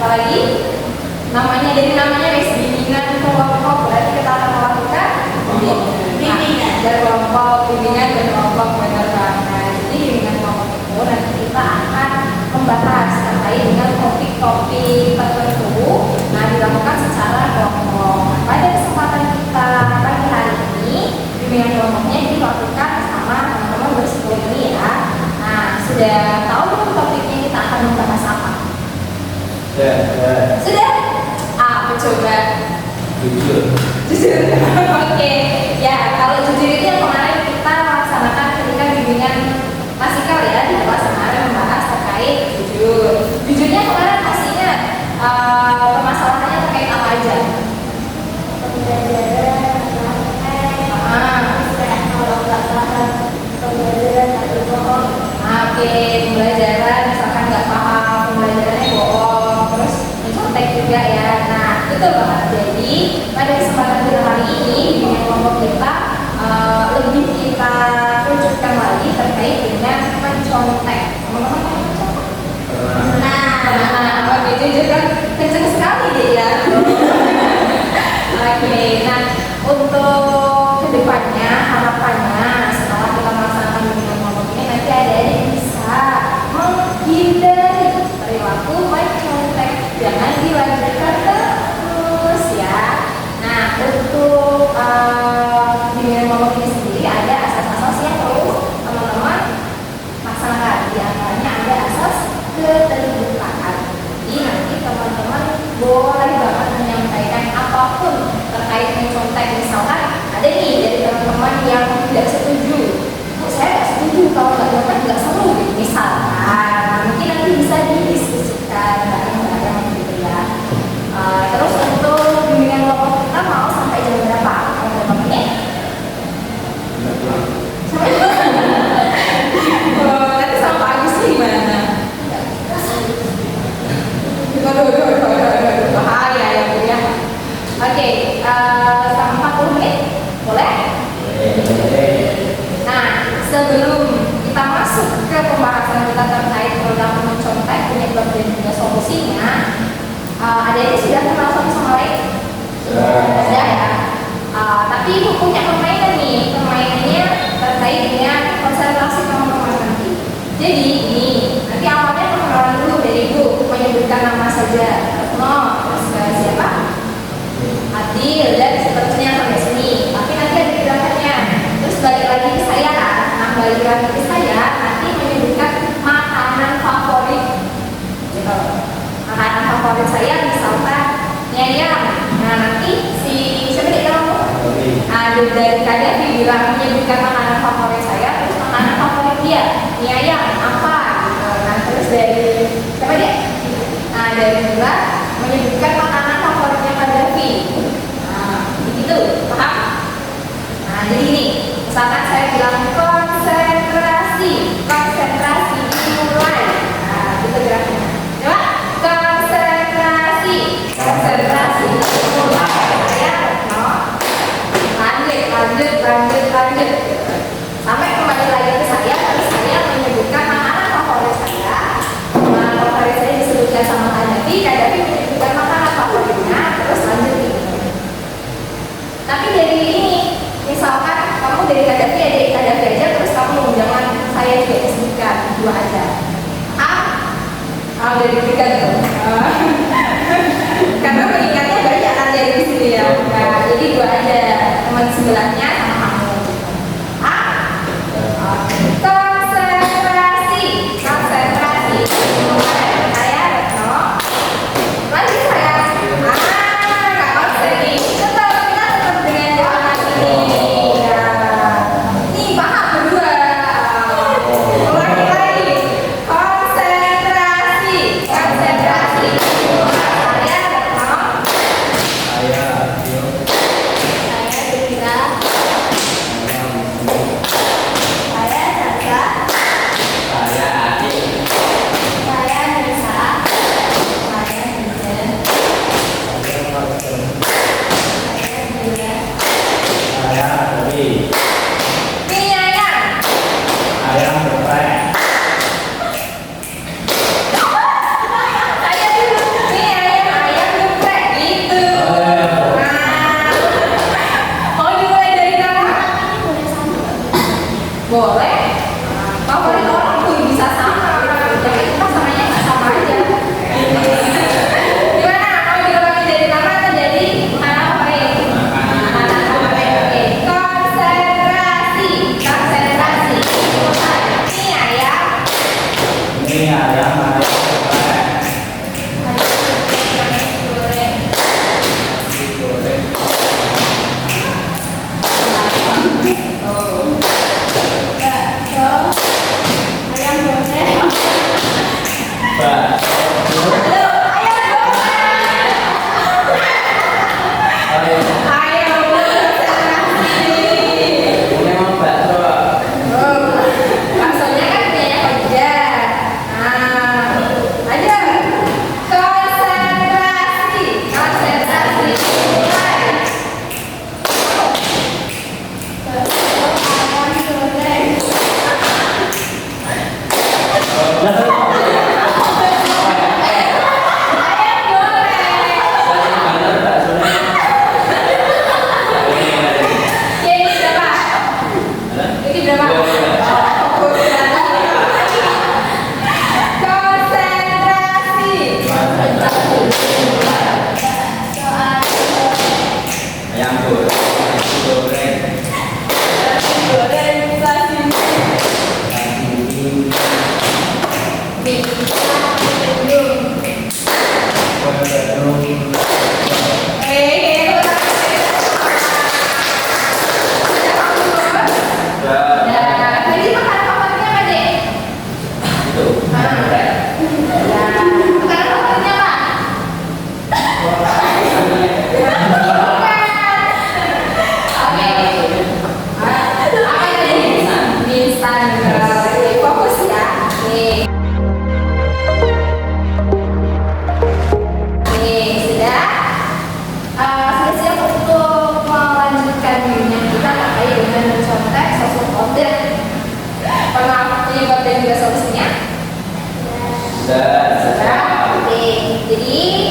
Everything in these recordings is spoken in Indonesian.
Apalagi namanya, dari namanya wis bimbingan kelompok, berarti kita akan melakukan bimbingan berkelompok, bimbingan berkelompok, benar banget. Jadi bimbingan kelompok itu nanti kita akan membahas terkait dengan topik-topik tertentu. Nah, dilakukan secara kelompok. Pada kesempatan kita pagi hari ini, bimbingan kelompoknya dilakukan sama teman-teman bersepuluh ini ya. Nah, sudah tahu belum topiknya kita akan membahas apa? Sudah? Apa coba? Jujur. Oke. Ya, kalau jujur itu yang kemarin kita laksanakan ketika bimbingan klasikal ya, di kelas kemarin membahas terkait jujur. Jujurnya kemarin pastinya permasalahannya terkait apa aja? Oke, pembelajaran misalkan nggak paham, pembelajarannya bohong, terus mencontek juga ya. Nah, betul banget. Jadi pada kesempatan kita hari ini bimbingan kelompok kita lebih kita rujukan lagi terkait dengan mencontek. Teman-teman tahu mencontek? Nah, oke, jujur kan kenceng sekali deh ya. Oke, nah untuk kedepannya harapannya setelah kita melaksanakan bimbingan kelompok ini nanti adik-adik bisa menghindari perilaku mencontek, jangan dilanjutkan terus ya. Nah, untuk bimbingan kelompok ini sendiri ada asas-asas yang perlu teman-teman laksanakan. Di antaranya ada asas keterbukaan. Jadi nanti teman-teman boleh banget menyampaikan apapun terkait mencontek. Misalkan ada nih dari teman-teman yang tidak setuju, saya nggak setuju kalau nggak dapat nggak seru gitu misalkan. Mungkin nanti bisa didiskusikan bareng-bareng gitu ya. Terus untuk bimbingan kelompok kita mau sampai jam berapa? Kalau berapa menit? Nanti sama Pak Agus gimana? Aduh, bahaya ya Bu ya. Oke, sampai 40 menit? Boleh? Nah, sebelum kita masuk ke pembahasan kita terkait perilaku mencontek, penyebab dan juga solusinya, adanya sudah kenal satu sama lain? Sudah ya. Tapi Ibu punya permainan nih, permainannya terkait dengan konsentrasi teman-teman nanti. Jadi ini nanti awalnya perkenalan dulu dari Ibu, menyebutkan nama saja. Retno, terus siapa? Adil, dan seterusnya sampai sini. Tapi nanti ada gerakannya. Terus balik lagi ke saya kan? Nah, balik lagi ke saya nanti menyebutkan makanan favorit. Gitu. Makanan favorit saya misalkan mie ayam. Nah, nanti si siapa dia kamu? Ada dari Kadafi bilang menyebutkan makanan favorit saya, terus makanan favorit dia mie ayam apa? Gitu. Nah, terus dari siapa dia? Nah, dari Mila menyebutkan makanan favoritnya Kadafi. Nah, begitu, paham? Nah, jadi ini, misalkan saya bilang konsentrasi, konsentrasi dimulai. Nah, itu gerakannya. Coba, konsentrasi, konsentrasi dimulai. Saya no, lanjut. Sampai kembali lagi ke saya, terus saya menyebutkan makanan favorit saya. Makanan favorit saya disebutkan sama Kadafi menyebutkan makanan favoritnya, terus lanjut gitu. Tapi dari ini, misalkan kamu dari Kadafi aja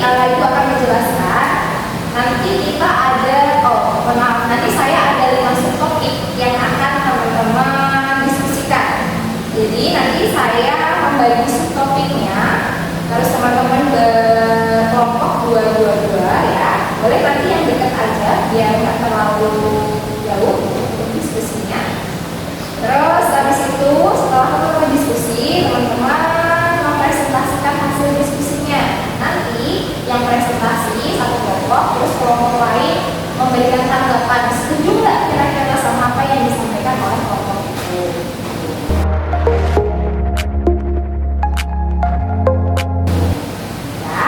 Ibu akan menjelaskan. Nanti kita ada, nanti saya ada 5 subtopik yang akan teman-teman diskusikan. Jadi nanti saya membagi subtopiknya, terus teman-teman berkelompok 2-2-2 ya. Boleh nanti yang dekat aja biar nggak terlalu jauh untuk diskusinya. Terus habis itu setelah teman-teman diskusi, teman-teman mempresentasikan hasil diskusinya. Nanti yang presentasi satu kelompok, terus kelompok lain memberikan tanggapan. Setuju nggak kira-kira sama apa yang disampaikan oleh kelompok itu? Ya,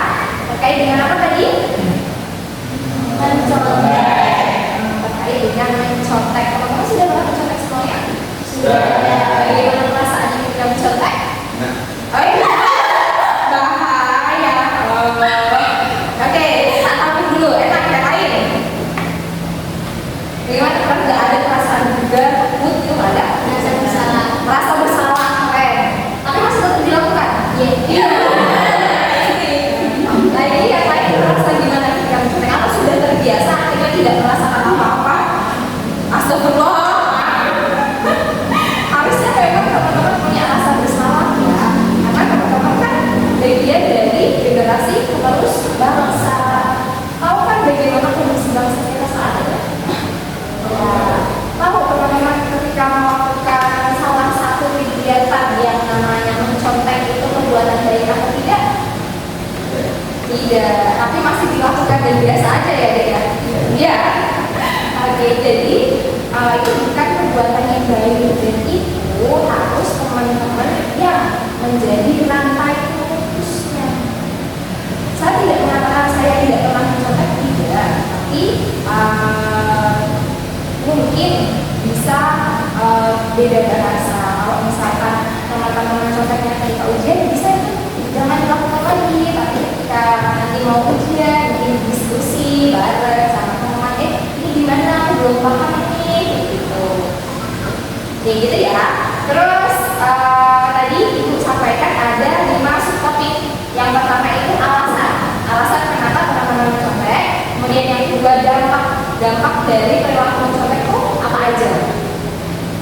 terkait dengan apa tadi? Mencontek. Terkait dengan mencontek. Teman-teman sudah pernah mencontek semuanya? Bagaimana perasaannya ketika mencontek? Oh iya. Bahaya. Oke, tahu dulu. Enak yang lain. Bagaimana kalau nggak ada perasaan juga takut itu nggak ada? Merasa bersalah. Oke. Tapi masih tetap dilakukan. Iya. Lagi yang lain merasa gimana ketika mencontek? Atau sudah terbiasa akhirnya tidak merasakan apa-apa? Astagfirullah. Harusnya memang teman-teman punya rasa bersalah ya, karena teman-teman kan bagian dari generasi penerus bangsa. Tahu kan bagaimana kondisi bangsa kita saat ini? Ya, tahu teman-teman ketika melakukan salah satu kegiatan yang namanya mencontek itu perbuatan baik atau tidak? Tidak, tapi masih dilakukan dan biasa aja ya dek ya. Iya. Oke, jadi itu bukan perbuatan yang baik dan itu harus teman-teman yang menjadi rantai pemutusnya. Saya tidak mengatakan saya tidak pernah mencontek, tidak, tapi mungkin bisa beda bahasa. Kalau misalkan teman-teman menconteknya ketika ujian bisa itu jangan dilakukan lagi, tapi ketika nanti mau ujian mungkin diskusi bareng sama teman, ini gimana aku belum paham nih gitu. Ya gitu ya. Terus tadi Ibu sampaikan ada 5 subtopik. Yang pertama itu alasan kenapa teman-teman mencontek. Kemudian yang kedua dampak dari perilaku mencontek itu apa aja.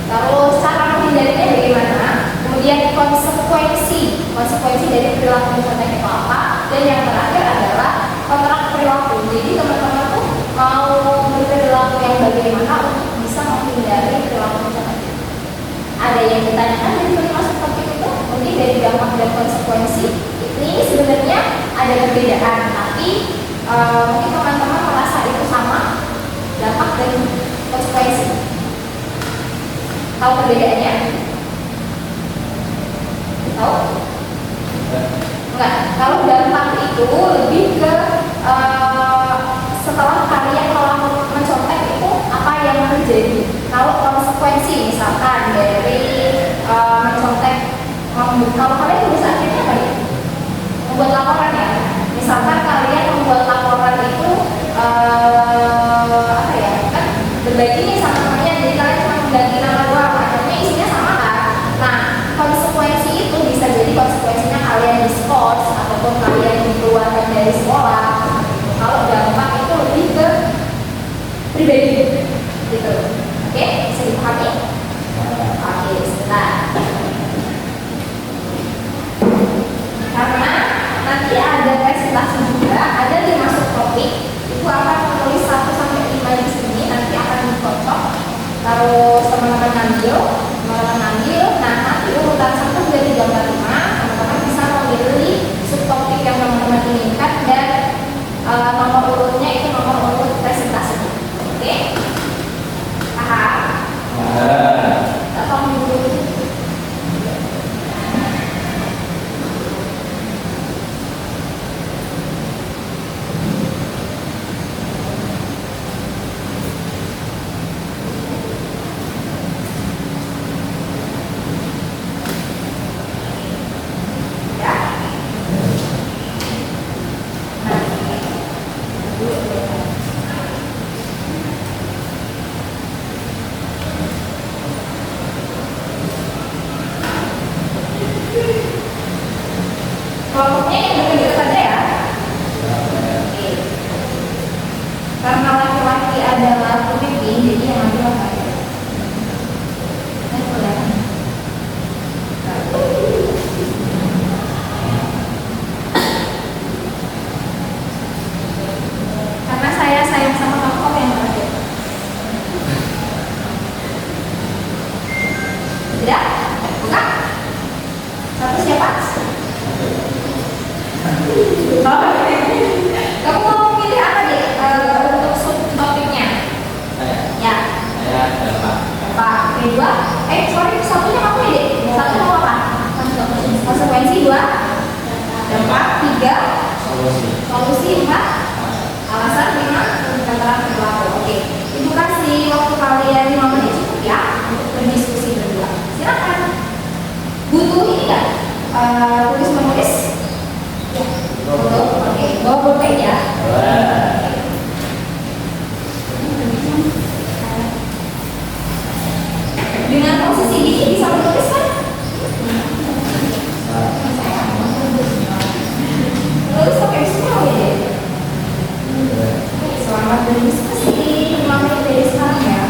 Terus cara menghindarinya bagaimana. Kemudian konsekuensi dari perilaku mencontek itu apa. Dan yang terakhir adalah kontrak perilaku. Jadi teman-teman tuh mau berperilaku yang bagaimana untuk bisa menghindari perilaku mencontek. Ada yang ditanyakan dari 5 subtopik itu, mungkin dari dampak dan konsekuensi. Ini sebenarnya ada perbedaan, tapi mungkin teman-teman merasa itu sama, dampak dan konsekuensi. Tahu perbedaannya? Tahu? Enggak. Kalau dampak itu lebih ke setelah kalian mencontek itu apa yang terjadi. Kalau konsekuensi misalkan dari mencontek, kalau kalian tulis akhirnya apa ya? Membuat laporan ya. Misalkan kalian membuat laporan itu apa ya? Kan berbagi nih sama temannya, jadi kalian cuma mengganti nama doang, akhirnya isinya sama kan. Nah, konsekuensi itu bisa jadi konsekuensinya kalian diskors ataupun kalian dikeluarkan dari sekolah. Kalau dampak itu lebih ke pribadi gitu. Oke, bisa dipahami? Oke, sebentar. Karena nanti ada presentasi juga, ada 5 subtopik. Itu akan menulis 1-5 di sini, nanti akan dikocok. Terus teman-teman ngambil. Nah, nanti urutan 1, 2, 3, 4, 5, teman-teman bisa memilih subtopik yang teman-teman inginkan dan nomor urutnya itu nomor urut presentasi. Oke? Paham? melihat alasan 5 keterangan berlaku. Oke, Ibu kasih waktu kalian 5 menit cukup ya untuk berdiskusi berdua. Silakan. Butuh ini nggak? Tulis menulis? Ya. Butuh. Oke, bawa pulpen ya. Dengan posisi ini bisa menulis kan? Menulis pakai semua ya. Selamat berdiskusi. 5 menit dari sekarang ya.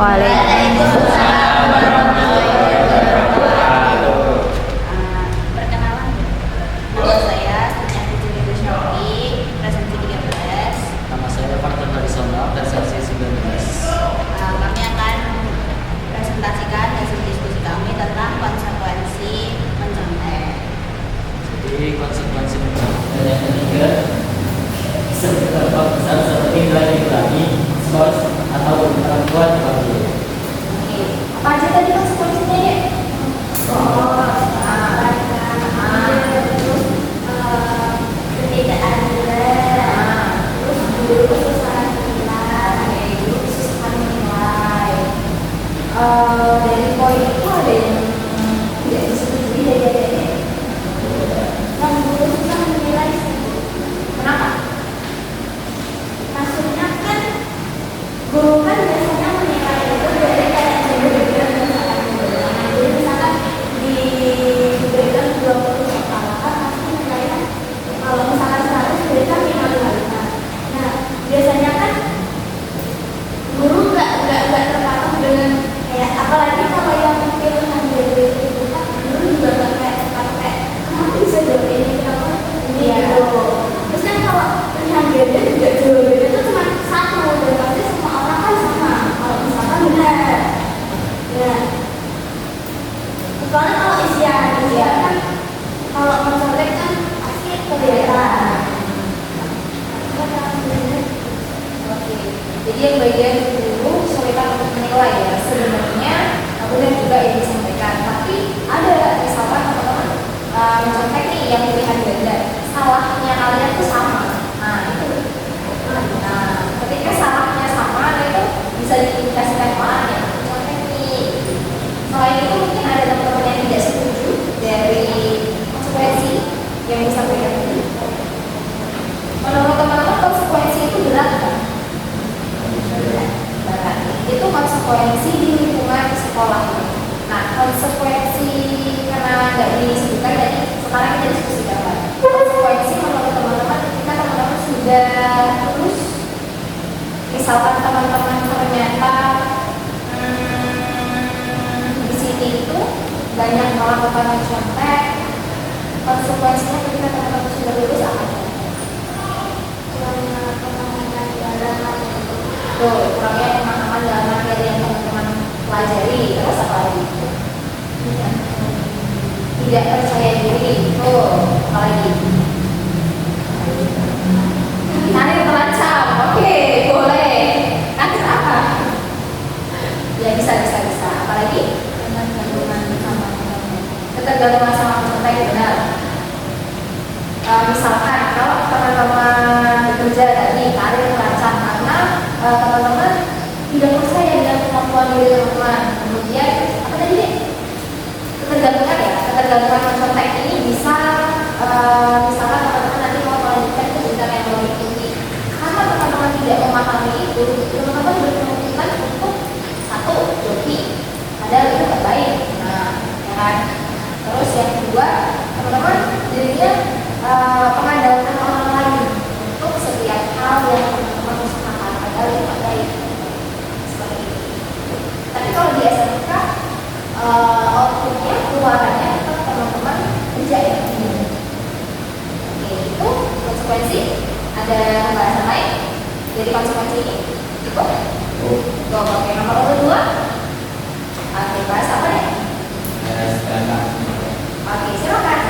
Waalaikumsalam warahmatullahi wabarakatuh. Perkenalan, nama saya Sunya Putri Gusyoki, presensi 13. Nama saya Faktor Nasional, presensi 19. Kami akan presentasikan hasil diskusi kami tentang konsekuensi mencontek. Jadi konsekuensi mencontek yang ketiga berdampak besar seperti nilai-nilai skor atau orang tua dipanggil. Oke, apa aja tadi konsekuensinya ya? Terus ketidakadilan, terus guru kesusahan nilai, dari poin itu ada yang tidak disetujui dari adik-adik. Yang guru susah menilai. Kenapa? Maksudnya kan guru kan biasanya menilai itu dari kayak diberikan misalkan jadi misalkan diberikan 20 soal kan pasti nilainya kalau misalkan 100 diberikan 55. Nah biasanya kan guru nggak terpatok dengan kayak apalagi kalau yang pilihan dari itu kan guru juga nggak kayak pakai kamu bisa jawab ini kenapa ini gitu. Terus kan kalau pilihan beda juga jawabannya itu cuma satu dan pasti semua orang kan sama kalau misalkan benar ya. Soalnya kalau isian kan kalau mencontek kan pasti kelihatan. Oke, jadi yang bagian guru kesulitan untuk menilai ya sebenarnya benar juga yang disampaikan. Tapi ada misalkan teman-teman mencontek nih yang pilihan ganda, salahnya kalian tuh sama. Nah itu. Nah ketika salahnya sama, itu bisa diindikasikan mana ya mencontek nih. Selain itu mungkin ada teman-teman yang tidak setuju dari konsekuensi yang disampaikan tadi. Menurut teman-teman konsekuensi itu berat kan? Berat. Itu konsekuensi di lingkungan sekolah. Nah konsekuensi karena nggak disebutkan tadi, sekarang kita diskusikan lagi. Konsekuensi menurut teman-teman ketika teman-teman sudah lulus, misalkan teman-teman ternyata di sini itu banyak melakukan mencontek, konsekuensinya ketika teman-teman sudah lulus apa? Tuh, kurangnya pemahaman dalam materi yang teman-teman pelajari. Terus apa lagi? Tidak percaya diri. Tuh, apa lagi? Cari terancam. Oke, boleh. Nanti apa? Ya bisa. Apa lagi? Ketergantungan sama mencontek. yang benar. Misalkan kalau teman-teman bekerja tadi karir terancam karena teman-teman tidak percaya dengan kemampuan diri teman-teman. Kemudian apa tadi deh? Ketergantungan ya, ketergantungan mencontek ini bisa misalkan teman-teman nanti mau melanjutkan ke jenjang yang lebih tinggi. Karena teman-teman tidak memahami itu, teman-teman berkemungkinan untuk satu joki, padahal itu terbaik. Nah, ya kan. Terus yang kedua, teman-teman jadinya mengandalkan orang lain untuk setiap hal yang teman-teman usahakan, padahal itu terbaik. Seperti itu. Tapi kalau di SMK outputnya, keluarannya tetap teman-teman kerja ya. Oke, itu konsekuensi. Ada pembahasan lain dari konsekuensi ini? Cukup? Cukup. Oke, nomor 2. Oke, bahas apa nih? Oke, silakan.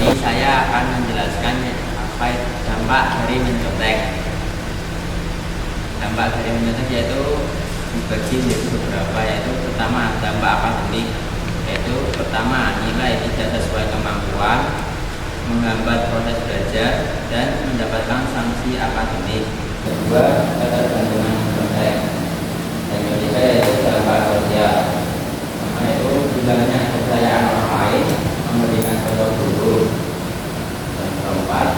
Ini saya akan menjelaskan apa dampak dari mencontek. Dampak dari mencontek yaitu dibagi menjadi beberapa, yaitu pertama dampak akademik, yaitu pertama nilai tidak sesuai kemampuan, menghambat proses belajar dan mendapatkan sanksi akademik. Kedua, ketergantungan mencontek. Yang ketiga yaitu dampak sosial, yaitu hilangnya kepercayaan orang lain, memberikan contoh buruk. Dan keempat,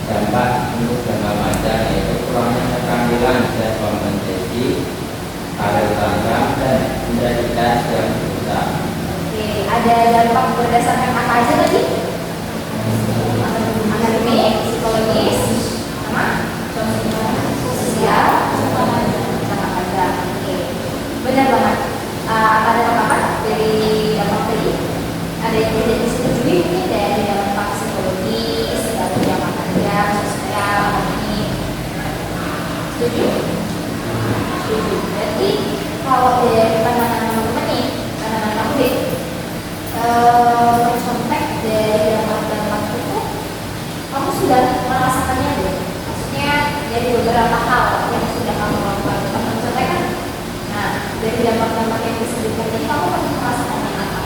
dampak untuk jangka panjang, yaitu kurangnya keterampilan dan kompetensi, karir terancam dan identitas yang rusak. Oke, ada dampak berdasarkan apa aja tadi? Akademik, psikologis, sama sosial, sama panjang. Oke, benar banget. Ada dampak apa dari dampak tadi? Ada yang tidak disetujui mungkin dari dampak psikologis, dari dampak panjang, sosial, akademik. Setuju? Setuju. Berarti kalau dari pandangan teman-teman nih, pandangan kamu deh, mencontek dari dampak-dampak itu, kamu sudah merasakannya deh. Maksudnya dari beberapa hal yang sudah kamu lakukan tentang mencontekan. Nah, dari dampak-dampak yang disebutkan ini, kamu pernah merasakannya apa?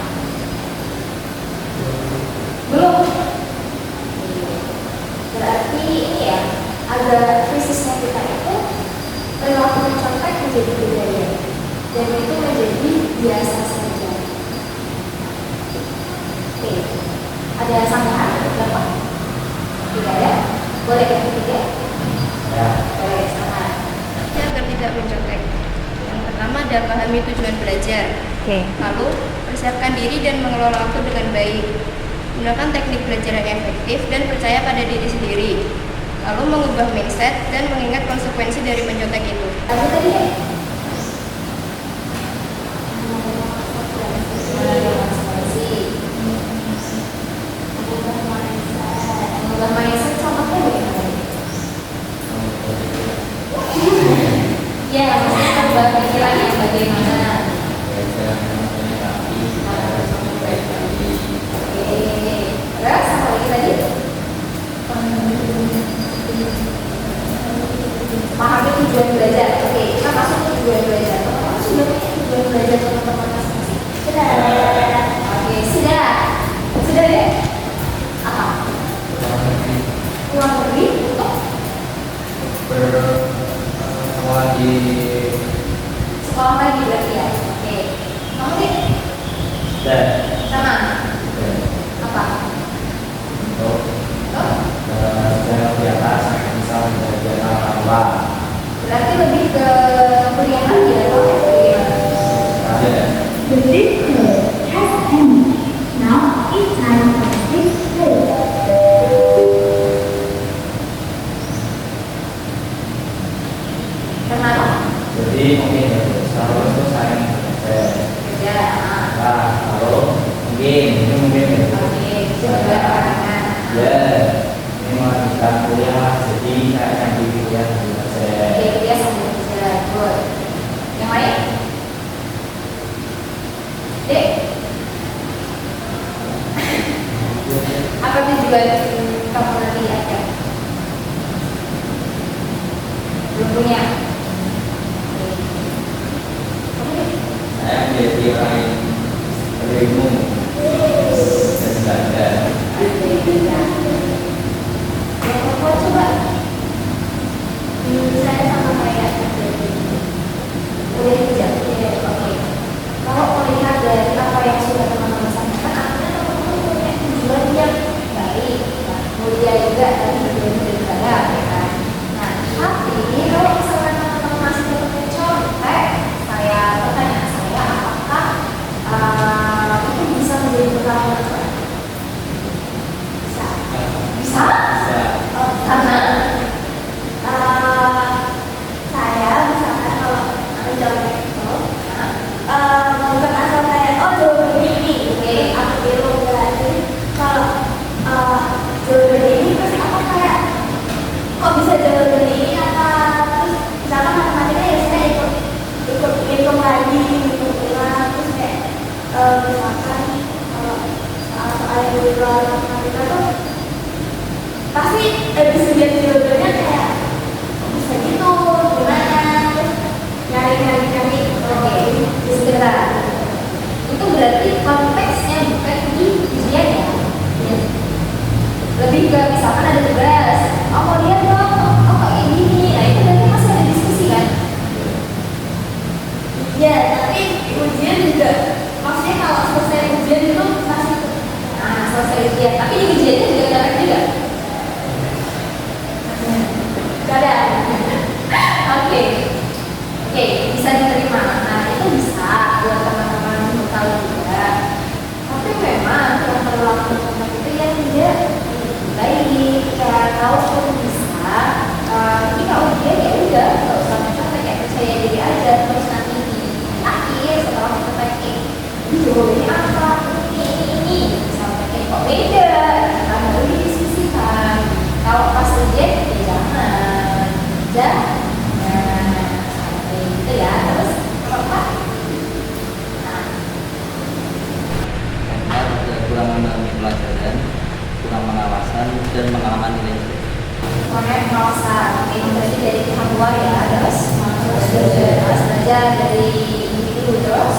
Belum. Berarti ini ya, agak krisisnya kita itu perilaku mencontek menjadi budaya dan itu menjadi biasa saja. Oke, ada sanggahan berapa? Tidak ya? Boleh yang ketiga? Ya. Boleh, silakan. Agar tidak mencontek. Yang pertama adalah pahami tujuan belajar. Oke. Lalu persiapkan diri dan mengelola waktu dengan baik. Gunakan teknik belajar yang efektif dan percaya pada diri sendiri. Lalu mengubah mindset dan mengingat konsekuensi dari mencontek itu. Apa tadi ya? Mengubah mindset contohnya bagaimana? Ya, maksudnya merubah pikiran yang bagaimana? Terus apa lagi tadi? Pahami tujuan belajar. Oke, kita masuk ke tujuan belajar. Teman-teman sudah punya tujuan belajar teman-teman masing-masing? Sudah. Oke, sudah. Sudah ya? Apa? Luar negeri untuk Bersekolah di sekolah lagi berarti ya. Oke. Kamu nih? dan Sama. Apa? untuk Oh, sejarah di atas, misal sejarah tambah. berarti lebih ke kuliah lagi ya? Atau bagaimana? Ada. The fifth grade has ended. Now it's time for the sixth grade. Kenapa? Jadi mungkin selalu itu saya Kerja. nah, lalu mungkin Oke, coba karangan. ya ini melanjutkan kuliah, jadi saya akan di kuliah di Oke, dia sambil kerja. Good. Yang lain? Dek, apa tujuan kamu nanti ada? Belum punya. Oke. Kamu deh. saya menjadi orang yang berilmu dan belajar. matematika tuh pasti bisa lihat jawabannya kayak bisa gitu gimana nyari oke sebentar itu berarti konteksnya bukan di ujian ya. Lebih ke misalkan ada tugas mau lihat dong kayak gini, nah itu berarti masih ada diskusi kan ya. Tapi ujian juga maksudnya kalau selesai ujian itu masih selesai ujian, tapi di ujiannya juga dapat juga gak ada. Oke, bisa diterima. Nah itu bisa buat teman-teman tahu juga. Tapi memang yang perilaku contoh itu yang tidak baik. Ya kalaupun bisa, tapi kalau dia ya udah nggak usah mencoba, kayak percaya diri aja. Terus nanti di akhir setelah kita pakai ini jawabannya apa, ini misalnya kayak kok beda, kita baru didiskusikan. Kalau pas ujian ya jangan. Gitu ya. Terus apa? Kurang memahami pelajaran, kurang pengawasan dan pengalaman nilai. Makanya pengawasan ini berarti dari pihak luar ya. Terus belajar dari individu, terus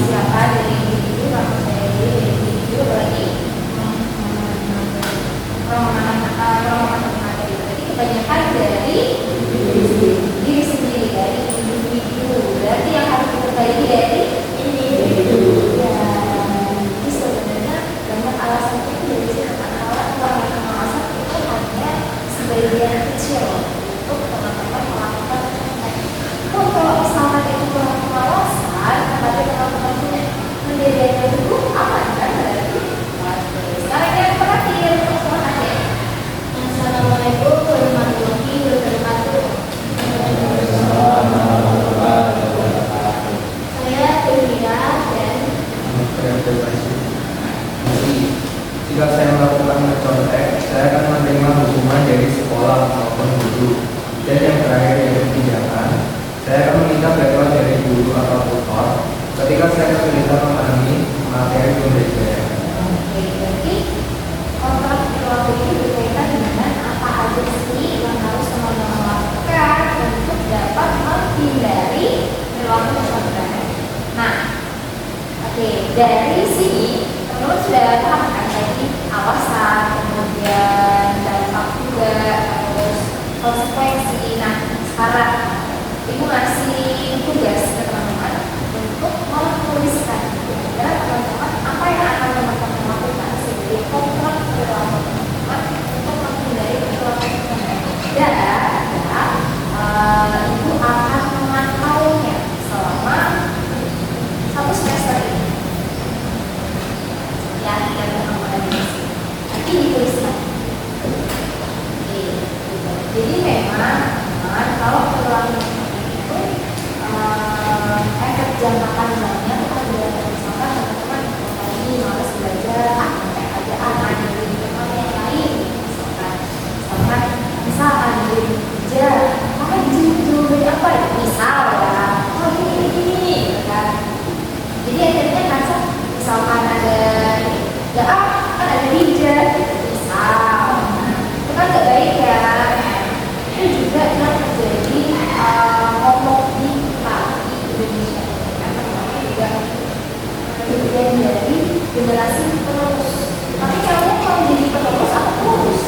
siapa dari individu, dari individu berarti orang materi berarti kebanyakan dari diri sendiri, dari individu. Berarti yang harus diperbaiki dari individu. Ya, jadi sebenarnya banyak alasan itu dari sini karena kurang pengawasan itu hanya sebagian kecil untuk teman-teman melakukan contek. Kalau misalkan itu kurang pengawasan, tapi teman-teman punya pendiriannya dulu aman kan berarti. Sekarang yang terakhir persoalan aja. Assalamualaikum warahmatullahi wabarakatuh. Saya Tulvia dan jika saya melakukan mencontek, saya akan menerima hukuman dari sekolah maupun guru. Dan yang terakhir yaitu tindakan, saya akan meminta bantuan dari guru atau tutor ketika saya kesulitan memahami materi pembelajaran. Oke, berarti kontrak perilaku ini berkaitan dengan apa aja sih yang harus teman-teman lakukan untuk dapat menghindari perilaku mencontek. Nah, oke, dari sini teman-teman sudah paham kan tadi awasan, kemudian dampak juga, terus konsekuensi. Nah, sekarang ibu ngasih tugas ke teman-teman untuk menuliskan kira-kira teman-teman apa yang akan teman-teman lakukan sebagai kontrak perilaku teman-teman untuk menghindari perilaku mencontek. Dan ibu akan memantaunya selama 1 semester ini. Ya, yang teman-teman di sini. Nanti dituliskan. Oke, gitu. Jadi memang kalau perilaku mencontek itu efek jangka panjangnya itu ada. Misalkan teman-teman ini malas belajar, kayak ada anak dari teman yang lain, misalkan dari kerja, apa jawabannya apa ya? Misal ya, ini, kan? Jadi akhirnya kan misalkan ada ya kan ada hija, misal, itu kan gak baik ya. Itu juga yang terjadi ngomong di Indonesia, karena namanya juga bagian dari generasi penerus. Tapi kamu mau jadi penerus atau penerus?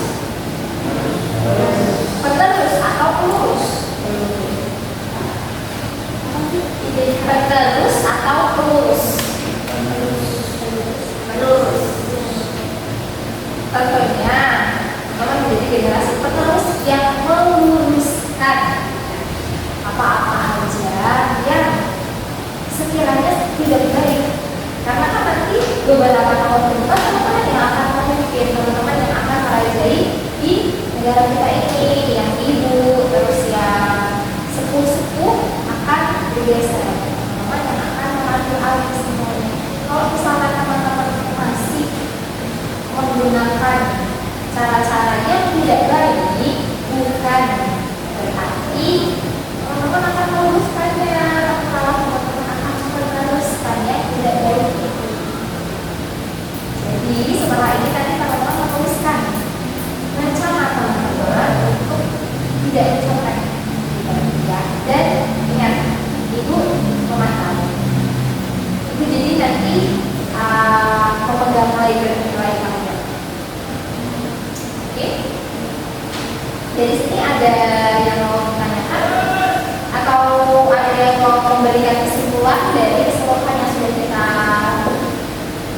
Penerus atau penerus? Penerus atau penerus? Penerus. Tentunya teman menjadi generasi penerus yang meluruskan apa-apa aja yang sekiranya tidak baik. Karena kan nanti beberapa tahun ke depan teman-teman yang akan memimpin, teman-teman yang akan merajai di negara kita ini, yang ibu, terus yang sepuh-sepuh akan bergeser, teman-teman yang akan mengambil alih semuanya. Kalau misalkan teman-teman masih menggunakan cara-cara yang tidak baik, bukan berarti teman-teman akan meluruskannya, malah teman-teman akan meneruskan yang tidak baik itu. Jadi dari sini ada yang mau ditanyakan atau ada yang mau memberikan kesimpulan dari keseluruhan yang sudah kita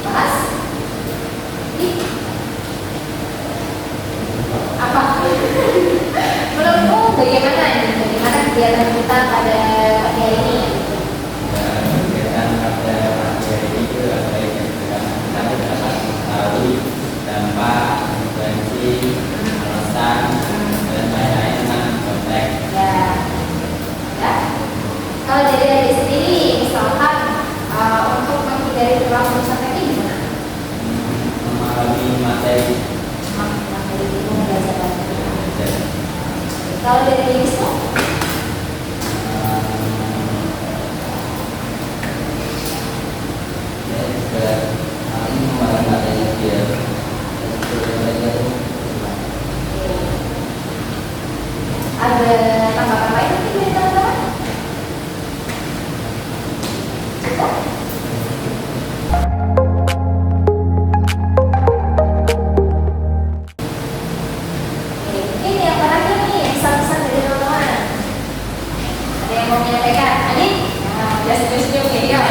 bahas? Apa? Menurutmu bagaimana ini? Bagaimana kegiatan kita pada pagi hari ini? Kegiatan pada pagi hari ini itu baik karena kita dapat mengetahui dampak, konsekuensi, alasan, dan lain-lain tentang konteks. Ya. Ya. Kalau dari sendiri, misalkan untuk menghindari perilaku contek ini gimana? Memahami materi. Materi itu belajar lagi. Kalau dari Wisnu? Ya juga kami memahami materi dia. Ada tambahan lain mungkin dari teman-teman? Cukup? Oke, mungkin yang terakhir nih, pesan-pesan dari teman-teman. Ada yang mau menyampaikan? Adit? Nah, udah setuju oke ya.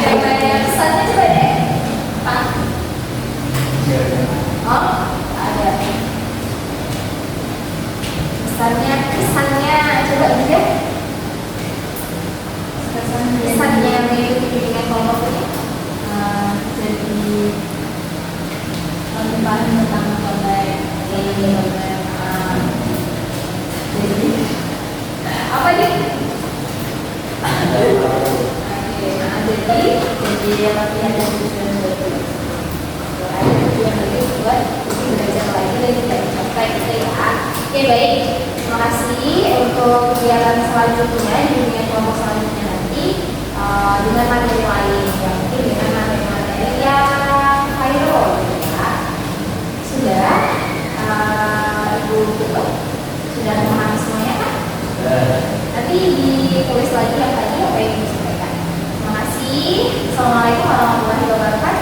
Coba pesannya coba deh. Pak? Oh, ada. Kesannya coba juga. Kesannya mengikuti bimbingan kelompok ini. Jadi paham tentang konteks ini, jadi apa nih? Oke, nah jadi latihan dan tujuan itu ada tujuan lagi buat belajar lagi dan tidak sampai gitu ya. Oke baik, terima kasih untuk kegiatan selanjutnya di dunia kelompok selanjutnya nanti dengan materi lain ya, mungkin dengan materi yang viral ya. Sudah Ibu Tutup sudah memahami semuanya kan? Nanti ditulis lagi yang tadi apa yang disampaikan. Terima kasih. Assalamualaikum warahmatullahi wabarakatuh.